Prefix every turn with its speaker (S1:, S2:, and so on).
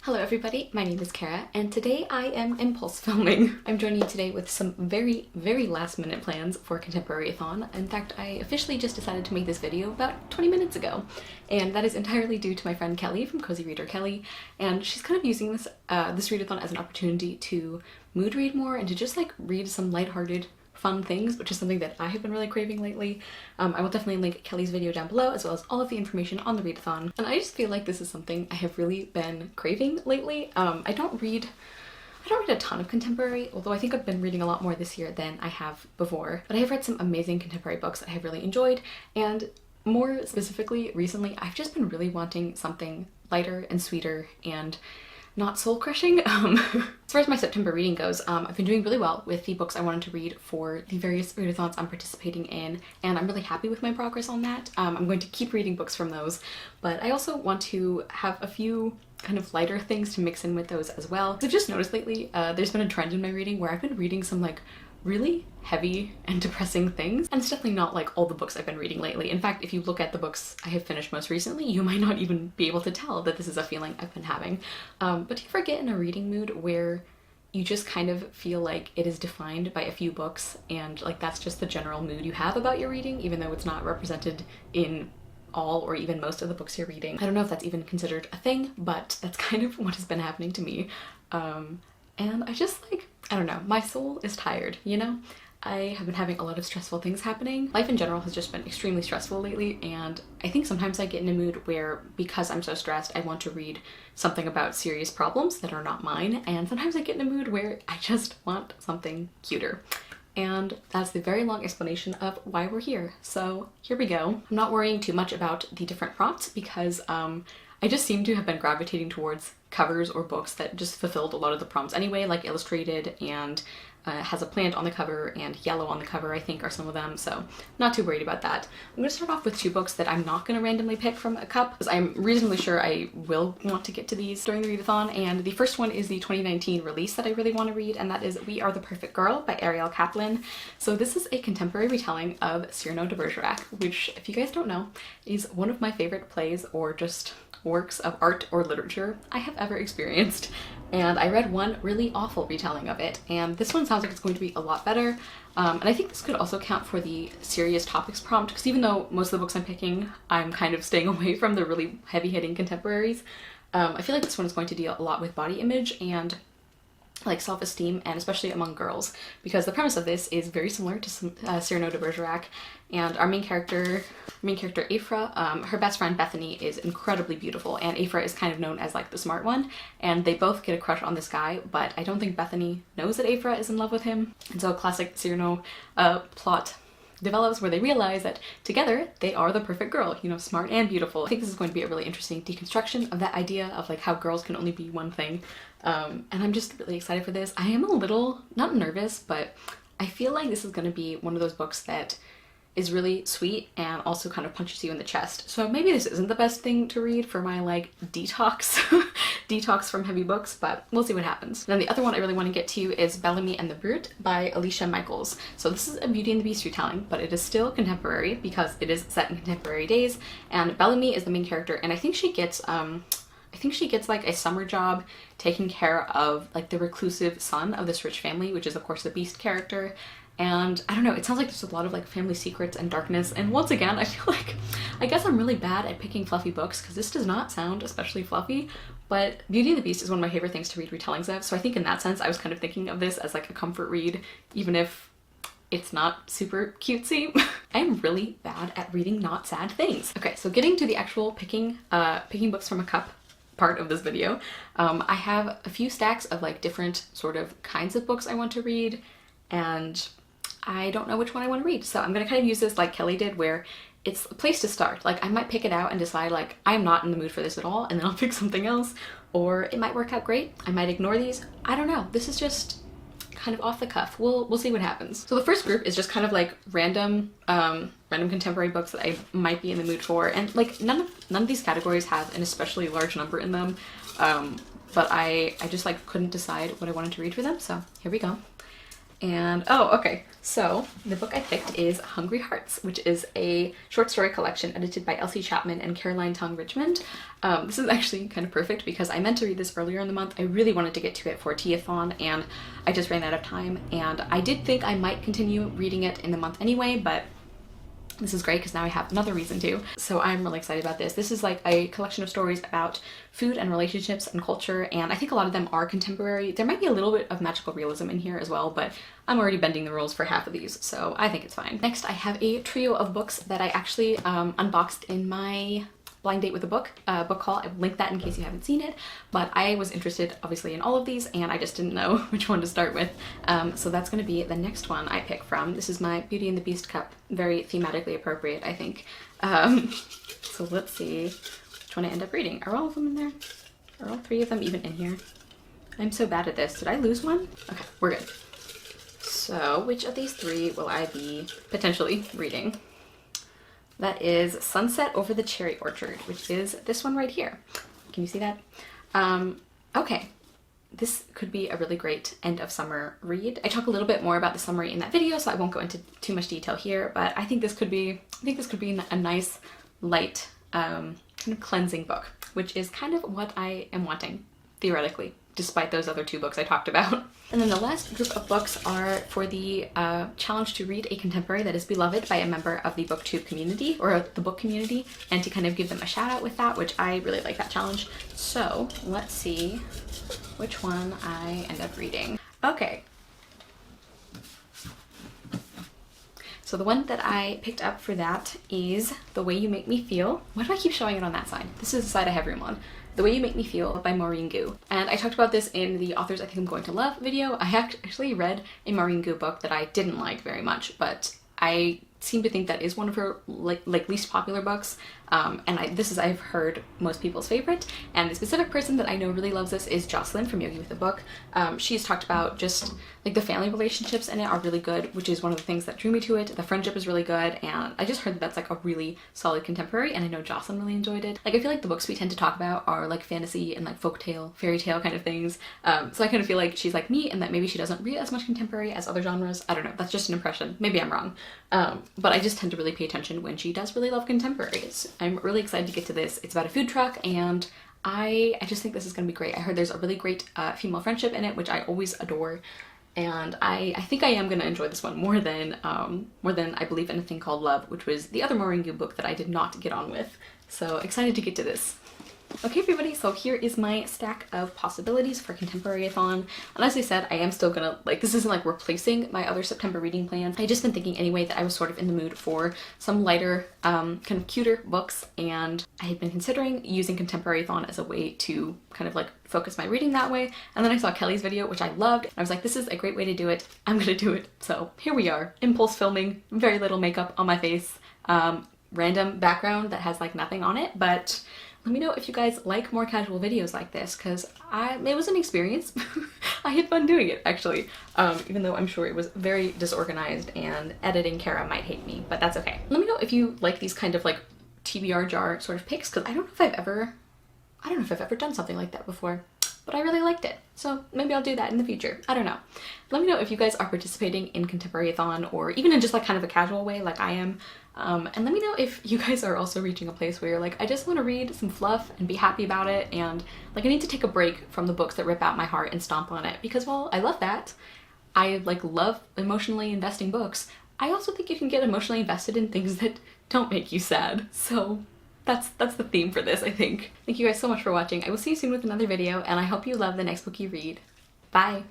S1: Hello everybody, my name is Kara, and today I am impulse filming. I'm joining you today with some very last minute plans for Contemporaryathon. In fact, I officially just decided to make this video about 20 minutes ago, and that is entirely due to my friend Kelly from Cozy Reader Kelly, and she's kind of using this readathon as an opportunity to mood read more and to just like read some lighthearted fun things, which is something that I have been really craving lately. I will definitely link Kelly's video down below as well as all of the information on the readathon. And I just feel like this is something I have really been craving lately. I don't read a ton of contemporary, although I think I've been reading a lot more this year than I have before. But I have read some amazing contemporary books that I have really enjoyed, and more specifically recently I've just been really wanting something lighter and sweeter and not soul-crushing. As far as my September reading goes, I've been doing really well with the books I wanted to read for the various readathons I'm participating in, and I'm really happy with my progress on that. I'm going to keep reading books from those, but I also want to have a few kind of lighter things to mix in with those as well. I've just noticed lately there's been a trend in my reading where I've been reading some like really heavy and depressing things, and it's definitely not like all the books I've been reading lately. In fact, if you look at the books I have finished most recently, you might not even be able to tell that this is a feeling I've been having. But do you ever get in a reading mood where you just kind of feel like it is defined by a few books, and like that's just the general mood you have about your reading, even though it's not represented in all or even most of the books you're reading? I don't know if that's even considered a thing, but that's kind of what has been happening to me. And I just like, I don't know, my soul is tired, you know? I have been having a lot of stressful things happening. Life in general has just been extremely stressful lately, and I think sometimes I get in a mood where, because I'm so stressed, I want to read something about serious problems that are not mine, and sometimes I get in a mood where I just want something cuter. And that's the very long explanation of why we're here. So here we go. I'm not worrying too much about the different prompts because I just seem to have been gravitating towards covers or books that just fulfilled a lot of the prompts anyway, like illustrated and has a plant on the cover and yellow on the cover, I think, are some of them, so not too worried about that. I'm going to start off with two books that I'm not going to randomly pick from a cup, because I'm reasonably sure I will want to get to these during the readathon, and the first one is the 2019 release that I really want to read, and that is We Are the Perfect Girl by Ariel Kaplan. So this is a contemporary retelling of Cyrano de Bergerac, which, if you guys don't know, is one of my favorite plays or just works of art or literature I have ever experienced. And I read one really awful retelling of it, and this one sounds like it's going to be a lot better. And I think this could also count for the serious topics prompt, because even though most of the books I'm picking, I'm kind of staying away from the really heavy-hitting contemporaries, I feel like this one is going to deal a lot with body image and like self-esteem, and especially among girls, because the premise of this is very similar to Cyrano de Bergerac, and our main character Aphra, her best friend Bethany is incredibly beautiful, and Aphra is kind of known as like the smart one, and they both get a crush on this guy, but I don't think Bethany knows that Aphra is in love with him, and so a classic Cyrano plot develops where they realize that together they are the perfect girl, you know, smart and beautiful. I think this is going to be a really interesting deconstruction of that idea of like how girls can only be one thing, and I'm just really excited for this. I am a little, not nervous, but I feel like this is going to be one of those books that is really sweet and also kind of punches you in the chest. So maybe this isn't the best thing to read for my like detox from heavy books, but we'll see what happens. Then the other one I really want to get to is Bellamy and the Brute by Alicia Michaels. So this is a Beauty and the Beast retelling, but it is still contemporary because it is set in contemporary days, and Bellamy is the main character, and I think she gets like a summer job taking care of like the reclusive son of this rich family, which is of course the Beast character. And I don't know, it sounds like there's a lot of like family secrets and darkness, and once again I feel like I guess I'm really bad at picking fluffy books because this does not sound especially fluffy, but Beauty and the Beast is one of my favorite things to read retellings of, so I think in that sense I was kind of thinking of this as like a comfort read, even if it's not super cutesy. I'm really bad at reading not sad things. Okay, so getting to the actual picking books from a cup part of this video, I have a few stacks of like different sort of kinds of books I want to read, and I don't know which one I want to read, so I'm gonna kind of use this like Kelly did, where it's a place to start. Like I might pick it out and decide like I'm not in the mood for this at all, and then I'll pick something else, or it might work out great. I might ignore these. I don't know. This is just kind of off the cuff. We'll see what happens. So the first group is just kind of like random contemporary books that I might be in the mood for, and like none of these categories have an especially large number in them, but I just like couldn't decide what I wanted to read for them, so here we go. And oh, okay, so the book I picked is Hungry Hearts, which is a short story collection edited by Elsie Chapman and Caroline Tong Richmond. This is actually kind of perfect because I meant to read this earlier in the month. I really wanted to get to it for Tea-a-thon and I just ran out of time, and I did think I might continue reading it in the month anyway, but this is great because now I have another reason to. So I'm really excited about this. This is like a collection of stories about food and relationships and culture, and I think a lot of them are contemporary. There might be a little bit of magical realism in here as well, but I'm already bending the rules for half of these, so I think it's fine. Next, I have a trio of books that I actually unboxed in my blind date with a book haul. I've linked that in case you haven't seen it, but I was interested obviously in all of these and I just didn't know which one to start with. So that's going to be the next one I pick from. This is my Beauty and the Beast cup, very thematically appropriate, I think. So let's see which one I end up reading. Are all of them in there? Are all three of them even in here? I'm so bad at this. Did I lose one? Okay, we're good. So which of these three will I be potentially reading? That is Sunset Over the Cherry Orchard, which is this one right here. Can you see that? Okay, this could be a really great end of summer read. I talk a little bit more about the summary in that video, so I won't go into too much detail here, but I think this could be a nice, light, kind of cleansing book, which is kind of what I am wanting, theoretically, despite those other two books I talked about. And then the last group of books are for the challenge to read a contemporary that is beloved by a member of the BookTube community, or the book community, and to kind of give them a shout out with that, which I really like that challenge. So let's see which one I end up reading. Okay. So the one that I picked up for that is The Way You Make Me Feel. Why do I keep showing it on that side? This is the side I have room on. The Way You Make Me Feel by Maureen Gu. And I talked about this in the Authors I Think I'm Going to Love video. I actually read a Maureen Gu book that I didn't like very much, but I seem to think that is one of her like least popular books. I've heard most people's favorite, and the specific person that I know really loves this is Jocelyn from Yogi with the Book. She's talked about just like the family relationships in it are really good, which is one of the things that drew me to it. The friendship is really good, and I just heard that that's like a really solid contemporary, and I know Jocelyn really enjoyed it. Like I feel like the books we tend to talk about are like fantasy and like folktale, fairy tale kind of things. So I kind of feel like she's like me, and that maybe she doesn't read as much contemporary as other genres. I don't know, that's just an impression. Maybe I'm wrong. But I just tend to really pay attention when she does really love contemporaries. I'm really excited to get to this. It's about a food truck, and I just think this is going to be great. I heard there's a really great female friendship in it, which I always adore, and I think I am going to enjoy this one more than I Believe in a Thing Called Love, which was the other Maureen Gu book that I did not get on with. So excited to get to this. Okay everybody, so here is my stack of possibilities for Contemporaryathon. And as I said, I am still gonna, like, this isn't like replacing my other September reading plans. I just been thinking anyway that I was sort of in the mood for some lighter, kind of cuter books, and I had been considering using Contemporaryathon as a way to kind of like focus my reading that way. And then I saw Kelly's video, which I loved, and I was like, this is a great way to do it. I'm gonna do it. So here we are, impulse filming, very little makeup on my face, random background that has like nothing on it, but let me know if you guys like more casual videos like this, because it was an experience. I had fun doing it, actually, even though I'm sure it was very disorganized and editing Kara might hate me, but that's okay. Let me know if you like these kind of like TBR jar sort of picks, because I don't know if I've ever done something like that before, but I really liked it. So maybe I'll do that in the future. I don't know. Let me know if you guys are participating in Contemporaryathon, or even in just like kind of a casual way like I am. And let me know if you guys are also reaching a place where you're like, I just want to read some fluff and be happy about it, and like I need to take a break from the books that rip out my heart and stomp on it, because while I love that, I like love emotionally investing books, I also think you can get emotionally invested in things that don't make you sad. So that's the theme for this, I think. Thank you guys so much for watching. I will see you soon with another video, and I hope you love the next book you read. Bye!